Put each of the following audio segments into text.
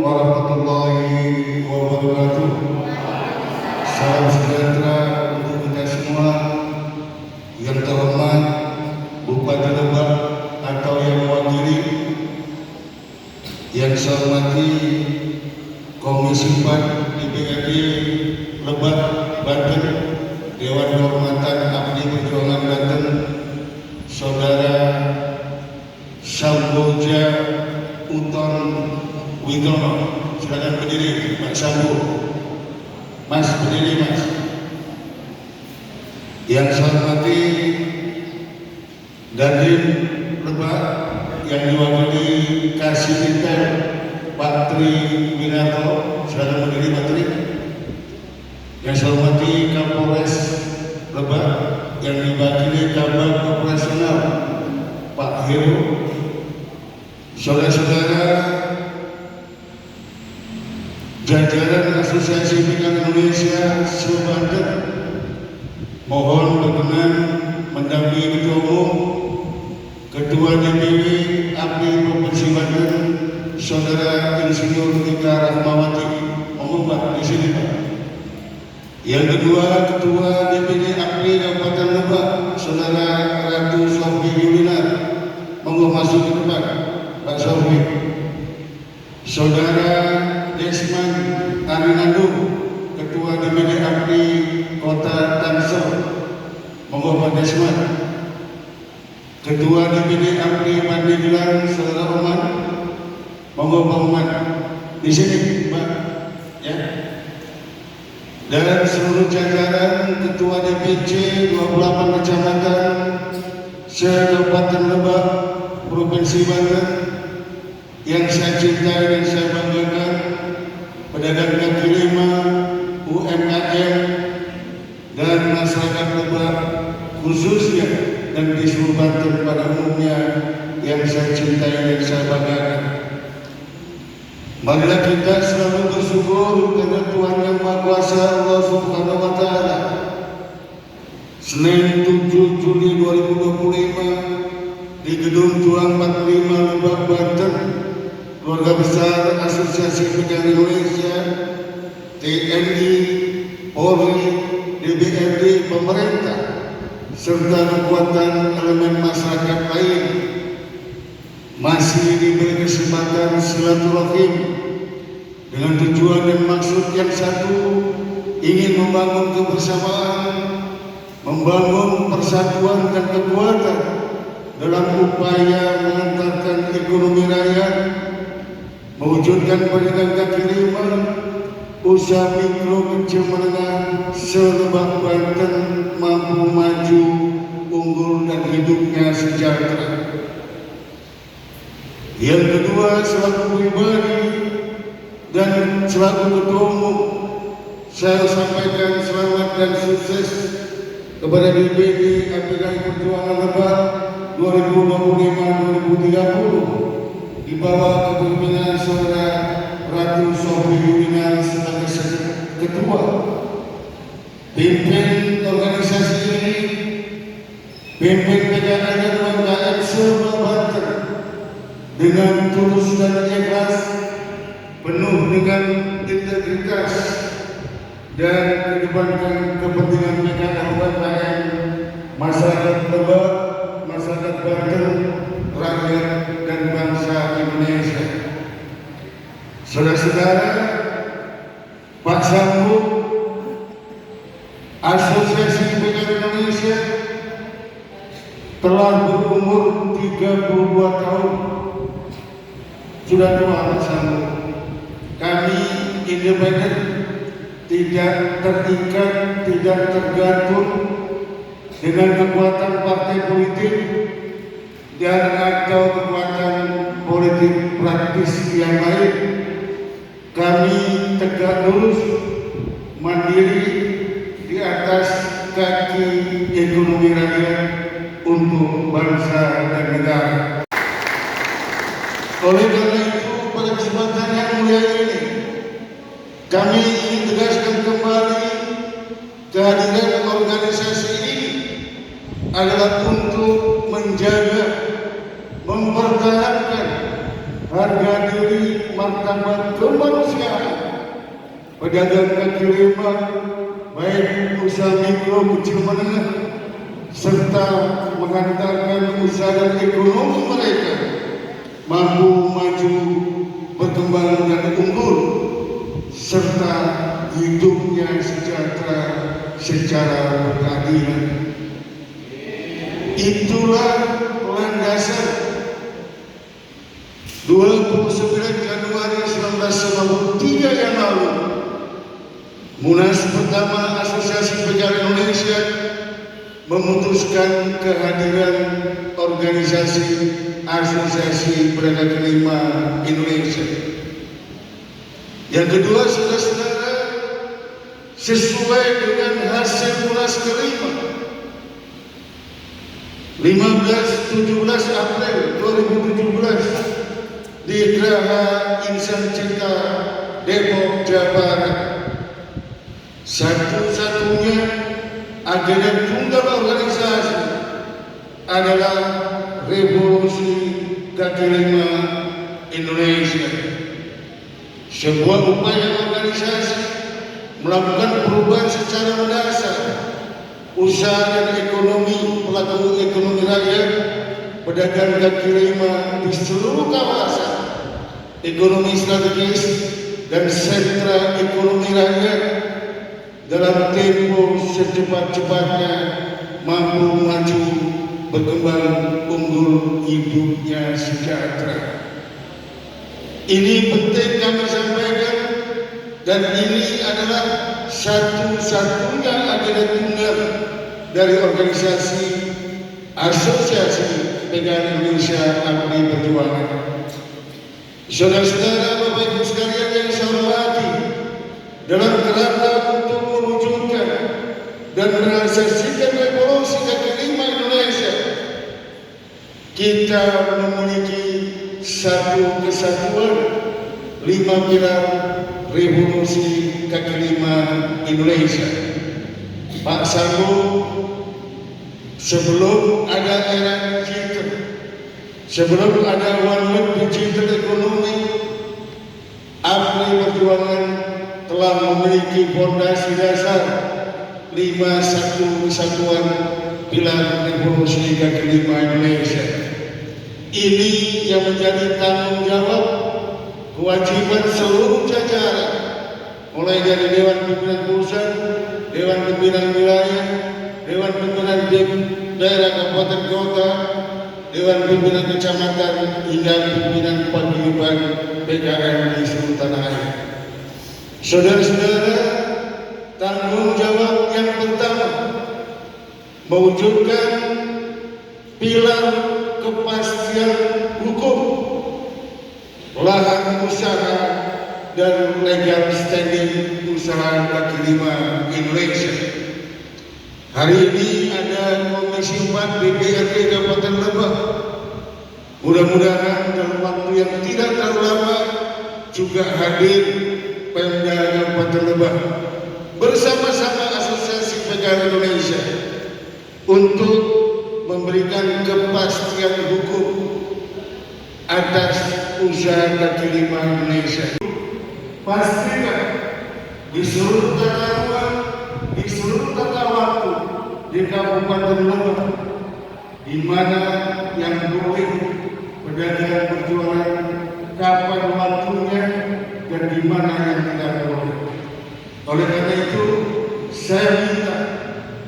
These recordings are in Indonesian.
warahmatullahi wabarakatuh. Salam sejahtera untuk kita semua. Yang terhormat Bupati Lebak atau yang mewakili, yang saya hormati Komisi 4 DPRD Lebak Banten, Dewan Kehormatan Abdi Perjuangan Banten, Saudara Samboja Uton Widono. Silakan berdiri, Pak Sambo. Mas, berdiri Mas. Yang saya hormati Dandim Lebak yang diwakili Kasih Intel Pak Tri Winarto. Silakan berdiri Pak Tri. Yang saya hormati Kapolres Lebak yang diwakili Kabak Operasional Pak Heru. Saudara-saudara jajaran Asosiasi Bintang Indonesia se-Banten, mohon berkenan mendampingi Ketua Umum, Ketua DPW API Provinsi Banten, Saudara Insinyur Ika Rahmawati. Mohon Pak di sini Pak. Yang kedua, Ketua DPD API Kabupaten Lebak, Saudara Ratu Sofi Yulinar. Mohon masuk ke depan Pak Sofi. Saudara Desman Arinando, Ketua DPD API Kota Tangsel. Mohon Pak Desman. Ketua DPD API Pandeglang, Saudara Oman. Mohon Pak Oman di sini Pak ya. Dan seluruh jajaran Ketua DPC 28 kecamatan se-Kabupaten Lebak Provinsi Banten yang saya cintai dan saya banggakan, pedagang kaki lima, UMKM, dan masyarakat Lebak khususnya dan di seluruh Banten pada umumnya yang saya cintai dan saya banggakan. Marilah kita selalu bersyukur kepada Tuhan Yang Maha Kuasa Allah Subhanahu wa Ta'ala. Senin 7 Juli 2025 di Gedung Juang 45 Lebak Banten, keluarga besar Asosiasi Bintang Indonesia, TNI, Polri, DPRD, pemerintah, serta kekuatan elemen masyarakat lain masih diberi kesempatan silaturahim dengan tujuan dan maksud yang satu, ingin membangun kebersamaan, membangun persatuan dan kekuatan dalam upaya mengantarkan ekonomi rakyat, mewujudkan pedagang kaki lima, usaha mikro kecil menengah se-Lebak Banten mampu maju, unggul dan hidupnya sejahtera. Yang kedua, selaku pribadi dan selaku Ketua Umum, saya sampaikan selamat dan sukses kepada DPD API Perjuangan Lebak 2025-2030 di bawah kepemimpinan Saudara Ratu Sofi Yulinar sebagai Ketua. Pimpin organisasi ini, pimpin PKN dan UMKM se-Banten dengan tulus dan ikhlas, penuh dengan integritas, dan mengedepankan kepentingan PKN UMKM, masyarakat Lebak, masyarakat Banten, rakyat dan bangsa Indonesia. Saudara-saudara, Pak Sambo, Asosiasi Bintang Indonesia telah berumur 32 tahun. Sudah tua Pak Sambo. Kami independen, tidak terikat, tidak tergantung dengan kekuatan partai politik dan atau kekuatan politik praktis yang lain. Kami tegak lurus, mandiri di atas kaki ekonomi rakyat untuk bangsa dan negara. Oleh karena itu, pada kesempatan yang mulia ini, kami ingin tegaskan kembali kehadiran organisasi ini adalah untuk menjaga, mempertahankan, harga diri, martabat kemanusiaan, pedagang kaki lima, baik usaha mikro, kecil, menengah, serta menghantarkan usaha dan ekonomi mereka mampu maju, berkembang dan unggul, serta hidupnya sejahtera secara berkeadilan. Itulah landasan 29 Januari 1993 yang lalu, Munas pertama Asosiasi Pegawai Indonesia memutuskan kehadiran organisasi Asosiasi Pedagang Kaki Lima Indonesia. Yang kedua, saudara-saudara, sesuai dengan hasil Munas kelima 15-17 April 2017 di Geraha Insan Cinta Depok, Jawa Barat, satu-satunya agenda tunggal organisasi adalah Revolusi Kaki Lima Indonesia, sebuah upaya organisasi melakukan perubahan secara mendasar usaha dan ekonomi pelaku ekonomi rakyat, pedagang kaki lima di seluruh kawasan ekonomi strategis dan sentra ekonomi rakyat dalam tempo secepat-cepatnya mampu maju, berkembang, unggul, hidupnya sejahtera. Ini penting kami sampaikan, dan ini adalah satu-satunya agenda tunggal dari organisasi Asosiasi Pegawai Indonesia Abdi Perjuangan. Saudara-saudara, Bapak Ibu sekalian yang saya hormati, dalam kerangka untuk mewujudkan dan merealisasikan revolusi kaki lima Indonesia, kita memiliki satu kesatuan 5 pilar revolusi kaki lima Indonesia. Pak Sambo, sebelum ada era digital, sebelum ada one way digital ekonomi, Abdi Perjuangan telah memiliki fondasi dasar 5 kesatuan pilar revolusi kaki lima Indonesia. Ini yang menjadi tanggung jawab, kewajiban seluruh jajaran, mulai dari Dewan Pimpinan Pusat, Dewan Pimpinan Wilayah, Dewan Pimpinan Daerah Kabupaten Kota, Dewan Pimpinan Kecamatan, hingga pimpinan paguyuban PKN di seluruh tanah air. Saudara-saudara, tanggung jawab yang pertama mewujudkan pilar kepastian hukum, lahan usaha, dan legal standing usaha kaki lima Indonesia. Hari ini ada Komisi 4 DPRD Kabupaten Lebak. Mudah-mudahan dalam waktu yang tidak terlalu lama juga hadir Pemda Kabupaten Lebak bersama-sama Asosiasi Pegawai Indonesia untuk memberikan kepastian hukum atas usaha kaki lima Indonesia. Pastikan di seluruh tata ruang, di seluruh tata waktu di Kabupaten Lebak, di mana yang boleh pedagang berjualan, kapan waktunya, dan di mana yang tidak boleh. Oleh karena itu, saya minta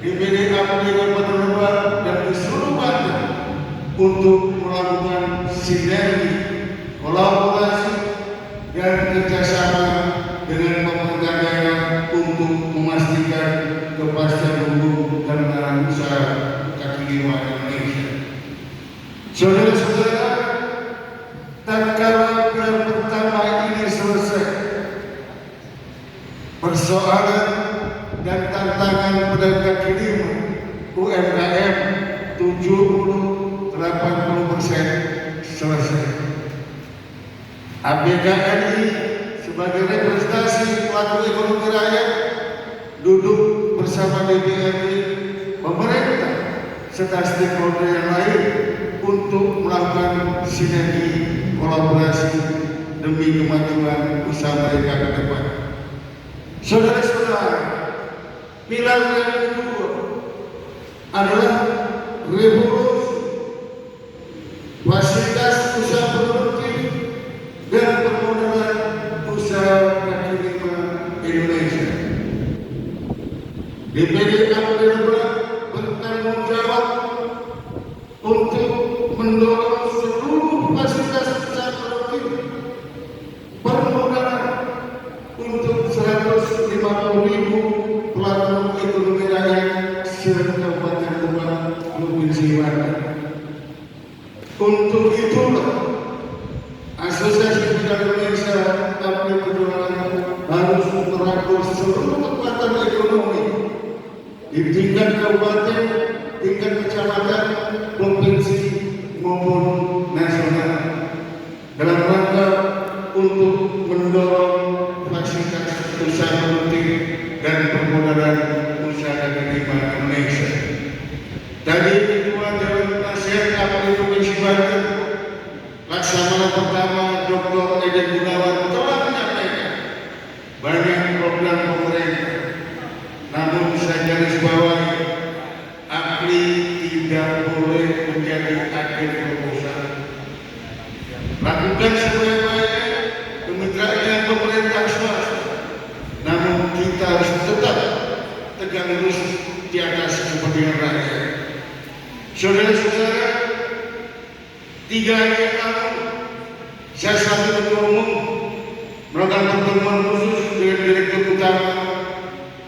DPD Abdi Kabupaten Lebak dan di seluruh Banten untuk melakukan sinergi, kolaborasi, dan kerjasama dengan pemerintah daerah untuk memastikan kepastian hukum dan usaha kaki lima Indonesia. Saudara-saudara, tatkala pilar pertama ini selesai, persoalan dan tantangan pedagang kaki lima UMKM 70-80% selesai. APKRI sebagai representasi pelaku ekonomi rakyat duduk bersama DPRD, pemerintah, serta stakeholder yang lain untuk melakukan sinergi, kolaborasi demi kemajuan usaha mereka ke depan. Saudara-saudara, pilar yang kedua adalah revolusi fasilitas usaha produktif dan permodalan usaha kaki lima Indonesia. DPD Kabupaten bertanggung jawab untuk mendorong seluruh fasilitas usaha produktif permodalan untuk 150.000 pelaku ekonomi rakyat se-Kabupaten Lebak, Provinsi Banten. Untuk itulah Asosiasi Bidang Indonesia Abdi Perjuangan harus merangkul seluruh kekuatan ekonomi di tingkat kabupaten, tingkat kecamatan, provinsi maupun nasional dalam rangka untuk mendorong fasilitas usaha produktif dan permodalan usaha kaki lima Indonesia. Tadi Ketua Dewan Nasihat APRI Provinsi Banten, Laksamana pertama Dr. Eden Gunawan telah menyampaikan banyak program pemerintah. Namun saya garis bawahi, APRI tidak boleh menjadi agen proposal. Lakukan sebaik-baiknya kemitraan dengan pemerintah swasta. Namun kita harus tetap tegak lurus di atas kepentingan rakyat. Saudara-saudara, 3 hari yang lalu saya selaku Ketua Umum melakukan pertemuan khusus dengan Direktur Utama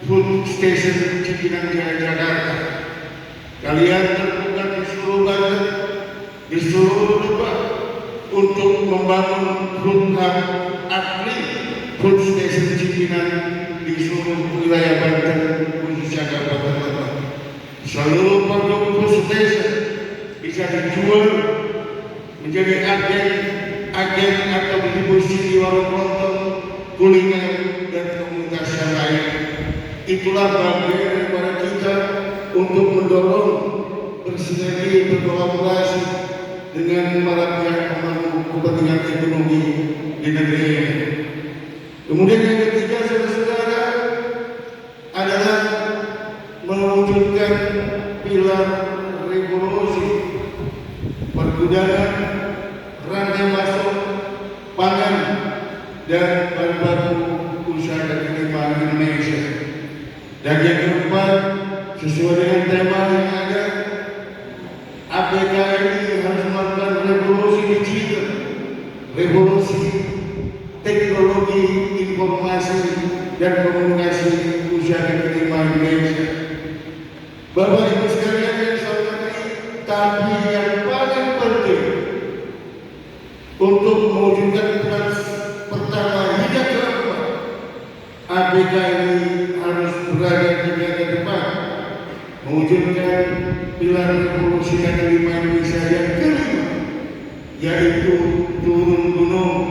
Food Station Cipinang Jaya Jakarta. Kalian terbuka di seluruh Banten, di seluruh Lebak untuk membangun food hub APRI Food Station Cipinang di seluruh wilayah Banten, khususnya Kabupaten Lebak. Seluruh produk food station bisa dijual menjadi agen atau distribusi di warung kelontong, kuliner dan komunitas yang lain. Itulah bagian daripada kita untuk mendorong bersinergi, berkolaborasi dengan para pihak pemangku kepentingan ekonomi di negeri ini. Kemudian yang ketiga, saudara-saudara, adalah mewujudkan pilar revolusi pergudangan, rantai masuk pangan dan bahan baku usaha kaki lima Indonesia. Dan yang keempat, sesuai dengan tema yang ada, APK ini harus melakukan revolusi digital, revolusi teknologi informasi dan komunikasi usaha kaki lima Indonesia. Bapak Ibu sekalian yang saya hormati, tapi yang paling penting untuk mewujudkan pilar pertama hingga keempat, APK ini harus berada di garda depan mewujudkan pilar revolusi kaki lima Indonesia yang kelima, yaitu turun gunung,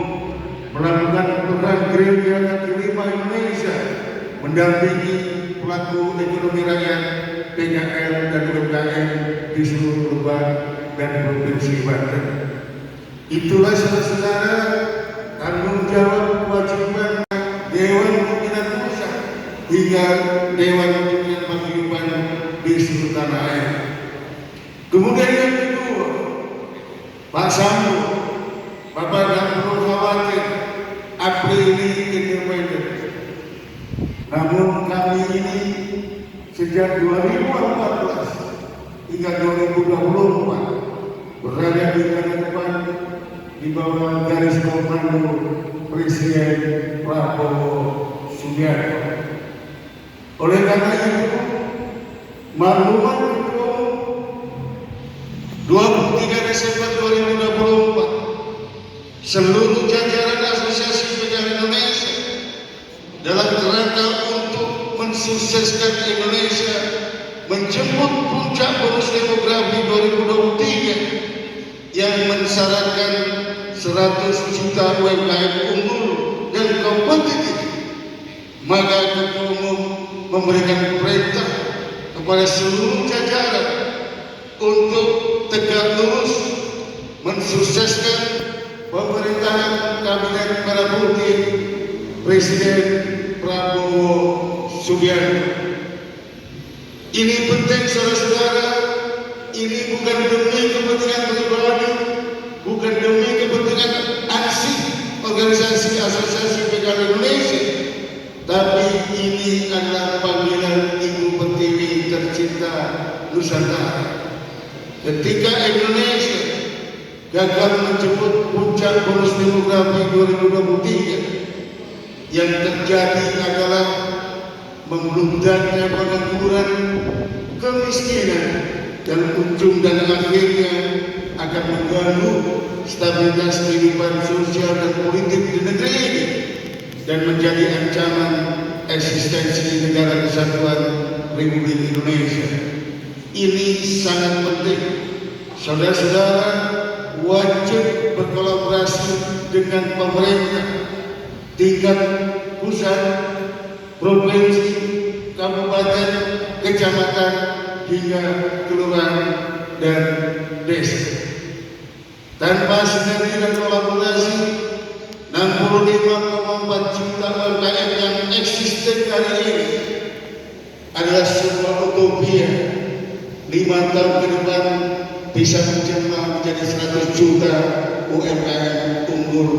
melakukan program gerilya kaki lima Indonesia, mendampingi pelaku ekonomi rakyat, PKL dan UMKM di seluruh Lebak dan Provinsi Banten. Itulah saudara-saudara tanggung jawab kewajiban Dewan Pimpinan Pusat hingga Dewan Pimpinan Paguyuban di seluruh tanah air. Kemudian yang kedua, Pak Sambo, Bapak dan perlu khawatir, APRI ini independen. Namun kami ini sejak 2014 hingga 2024 berada di garda depan di bawah garis komando Presiden Prabowo Subianto. Oleh karena itu, maklumat Ketua Umum 23 Desember 2024, seluruh jajaran Asosiasi Pedagang Indonesia dalam kerangka untuk mensukseskan Indonesia menjemput puncak bonus demografi 2023 yang mensyaratkan 100 juta UMKM unggul dan kompetitif, maka Ketua Umum memberikan perintah kepada seluruh jajaran untuk tegak lurus mensukseskan pemerintahan Kabinet Merah Putih Presiden Prabowo Subianto. Ini penting saudara-saudara, ini bukan demi kepentingan pribadi, bukan demi kepentingan aksi organisasi asosiasi PKL Indonesia, tapi ini adalah panggilan Ibu Pertiwi tercinta Nusantara. Ketika Indonesia gagal menjemput puncak bonus demografi 2023, yang terjadi adalah membeludaknya pengangguran, kemiskinan, dan ujung dan akhirnya akan mengganggu stabilitas kehidupan sosial dan politik di negeri ini dan menjadi ancaman eksistensi negara kesatuan Republik Indonesia. Ini sangat penting. Saudara-saudara wajib berkolaborasi dengan pemerintah tingkat pusat, provinsi, kabupaten, kecamatan, hingga kelurahan dan desa. Tanpa sinergi dan kolaborasi, 65,4 juta UMKM yang eksisten hari ini adalah sebuah utopia. 5 tahun ke depan bisa menjelma menjadi 100 juta UMKM unggul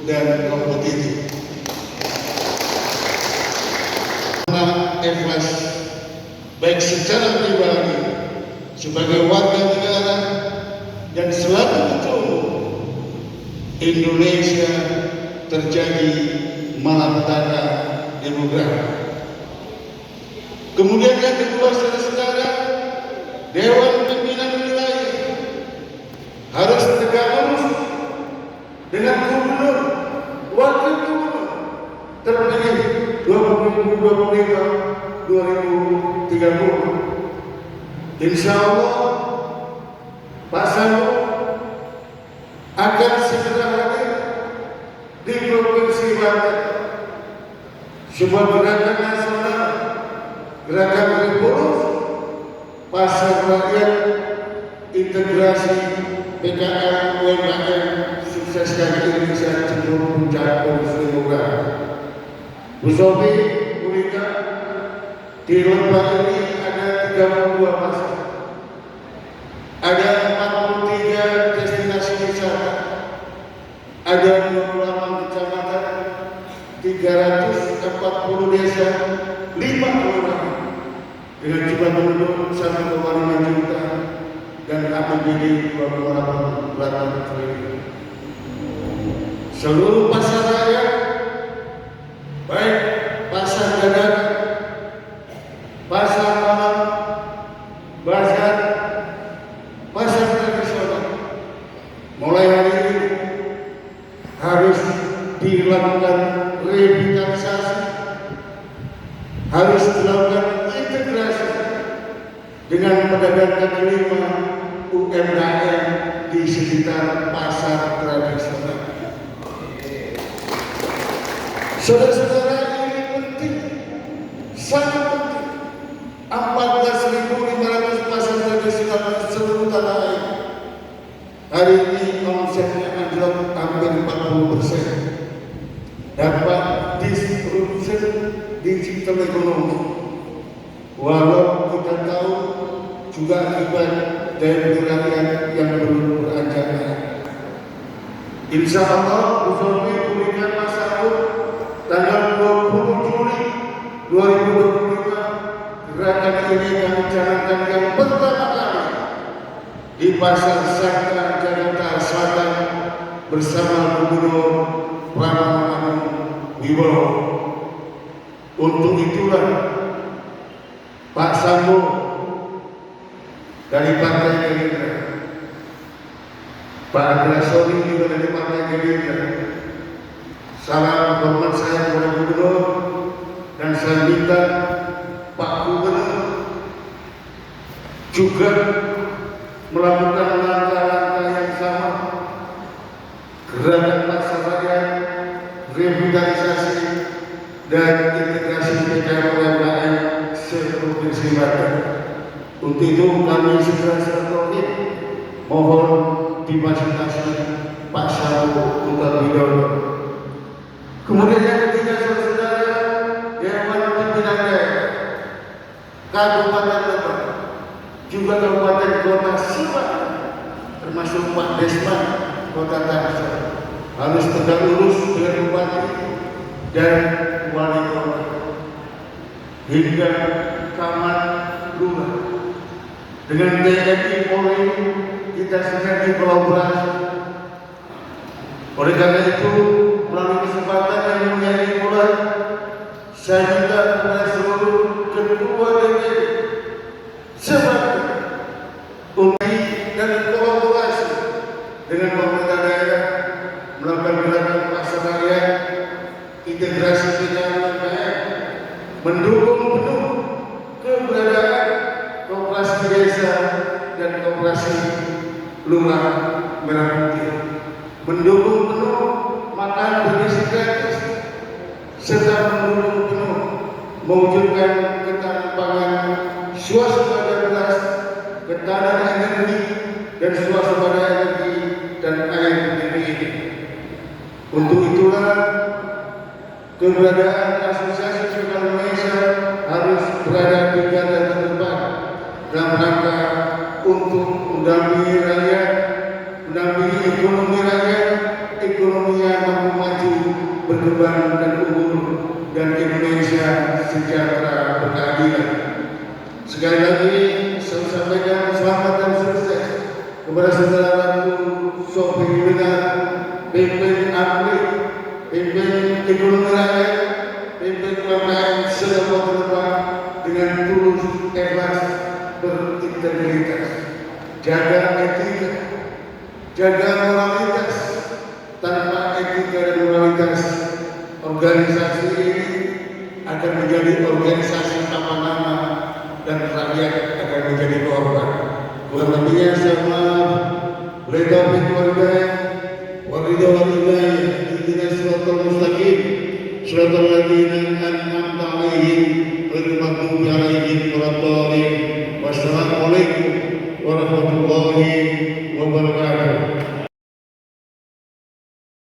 dan kompetitif. Ikhlas baik secara pribadi sebagai warga negara dan selaku ketua Indonesia terjadi malapetaka demografi. Kemudian yang kedua, saudara-saudara, Dewan Pimpinan Wilayah harus tegak lurus dengan gubernur, wakil gubernur terpilih 2025-2030. Insya Allah Pak Sambo akan segera hadir di Provinsi Banten, sebuah gerakan nasional, gerakan revolusi pasar rakyat, integrasi PKL UMKM, sukseskan Indonesia cenderung puncak bonus demografi. Bu Sofi, Bu Rika, di lembah ini ada 32 pasar, ada 43 destinasi wisata, ada 28 kecamatan, 340 desa, 5 kelurahan dengan jumlah penduduk 1,5 juta dan APBD 2,8 triliun. Seluruh pasar rakyat, baik pasar dagang, pasar malam, bazar, pasar tradisional, mulai hari ini harus dilakukan revitalisasi, harus dilakukan integrasi dengan pedagang kaki lima UMKM di sekitar pasar tradisional. Saudara-saudara, ini penting, sangat penting. 14.500 pasar tradisional di seluruh tanah air. Hari ini omsetnya anjlok hampir 40%. Dapat disrupsi digital ekonomi. Walau kita tahu juga akibat daya beli rakyat yang belum beranjak naik. Insya Allah, Bu Sofi berikan Mas Saud tanggal 20 Juli 2025 gerakan ini kami canangkan yang pertama kali di Pasar Sangka Jakarta Selatan bersama Gubernur Pramono Wibowo. Untuk itulah Pak Sambo dari Partai Gerindra, Pak Agrasori juga dari Partai Gerindra. Salam hormat saya kepada Gubernur dan saya minta Pak Gubernur juga melakukan langkah-langkah yang sama, gerakan pasar rakyat, revitalisasi dan integrasi PKL UMKM se-Provinsi Banten. Untuk itu kami segera silaturahmi mohon difasilitasi Pak Samu Huta Widodo. Kemudian yang ketiga, saudara-saudara, Dewan Pimpinan Daerah Kabupaten Lebak, juga Kabupaten Kota Subang, termasuk Pak Desman Kota Tangsel, harus tegak lurus dengan bupati dan wali kota hingga camat lurah. Dengan TNI Polri kita sinergi kolaborasi. Oleh karena itu, melalui kesempatan yang mulia ini pula, saya minta kepada seluruh ketua DPD sebagai untuk dan kolaborasi dengan pemerintah daerah melakukan gerakan pasar rakyat, integrasi dengan UMKM, mendukung penuh keberadaan koperasi desa dan koperasi lurah merah putih, mendukung penuh makan bergizi gratis, serta mendukung penuh mewujudkan ketahanan pangan, swasembada beras, ketahanan energi, dan swasembada energi dan air ini. Untuk itulah keberadaan Asosiasi Sultan Indonesia harus berada di garda terdepan dalam rangka untuk mendampingi rakyat, mendampingi ekonomi rakyat, ekonomi yang mampu maju, berkembang dan unggul, dan Indonesia sejahtera berkeadilan. Sekali lagi saya sampaikan selamat dan sukses kepada saudaraku Sofi Dengan, pimpin atlet, pimpin ekonomi rakyat, pimpin UMKM sedapat depan dengan tulus, ikhlas, berintegritas, jaga etika, jaga moralitas. Tanpa etika dan moralitas, organisasi ini akan menjadi organisasi tanpa nama dan rakyat akan menjadi korban. Kurang lebihnya saya maaf. Taufiq wal hidayah, waridha wal hidayah, ihdinas siratal mustaqim, siratal ladzina an'amta 'alaihim, ghairil maghdubi 'alaihim waladdallin. Wassalamualaikum warahmatullahi